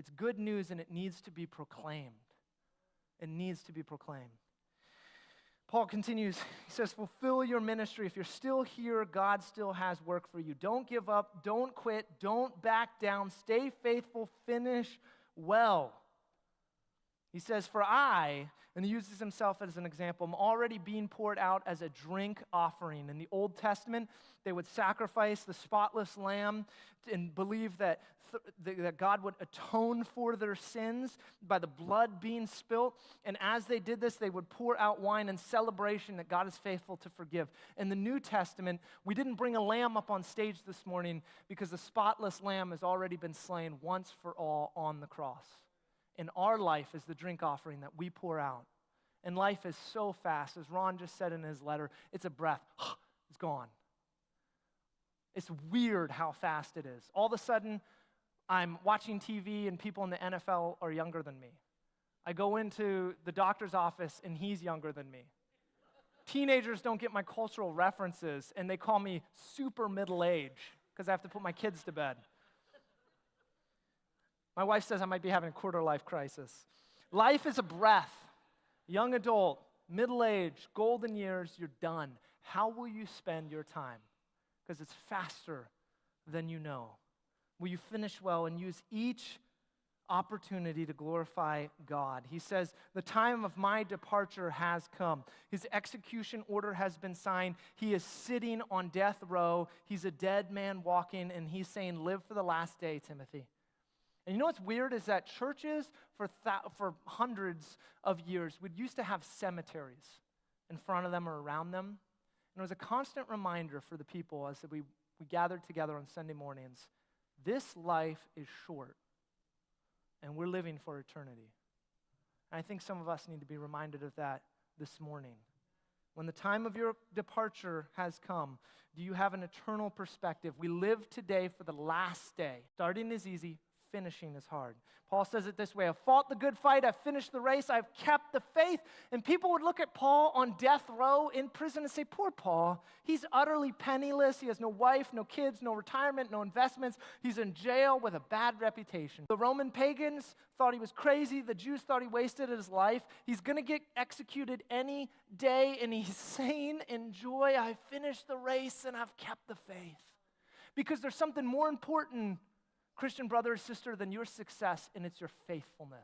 It's good news, and it needs to be proclaimed. It needs to be proclaimed. Paul continues, he says, fulfill your ministry. If you're still here, God still has work for you. Don't give up, don't quit, don't back down, stay faithful, finish well. He says, for I, and he uses himself as an example, I'm already being poured out as a drink offering. In the Old Testament, they would sacrifice the spotless lamb and believe that God would atone for their sins by the blood being spilt. And as they did this, they would pour out wine in celebration that God is faithful to forgive. In the New Testament, we didn't bring a lamb up on stage this morning because the spotless lamb has already been slain once for all on the cross. And our life is the drink offering that we pour out. And life is so fast, as Ron just said in his letter, it's a breath. It's gone. It's weird how fast it is. All of a sudden, I'm watching TV and people in the NFL are younger than me. I go into the doctor's office and he's younger than me. Teenagers don't get my cultural references and they call me super middle age because I have to put my kids to bed. My wife says I might be having a quarter-life crisis. Life is a breath. Young adult, middle age, golden years, you're done. How will you spend your time? Because it's faster than you know. Will you finish well and use each opportunity to glorify God? He says, the time of my departure has come. His execution order has been signed. He is sitting on death row. He's a dead man walking, and he's saying, live for the last day, Timothy. And you know what's weird is that churches for hundreds of years would used to have cemeteries in front of them or around them. And it was a constant reminder for the people as we gathered together on Sunday mornings, this life is short, and we're living for eternity. And I think some of us need to be reminded of that this morning. When the time of your departure has come, do you have an eternal perspective? We live today for the last day. Starting is easy. Finishing is hard. Paul says it this way, I've fought the good fight, I've finished the race, I've kept the faith. And people would look at Paul on death row in prison and say, poor Paul, he's utterly penniless, he has no wife, no kids, no retirement, no investments, he's in jail with a bad reputation. The Roman pagans thought he was crazy, the Jews thought he wasted his life, he's going to get executed any day, and he's saying, enjoy, I've finished the race and I've kept the faith. Because there's something more important, Christian brother or sister, than your success, and it's your faithfulness.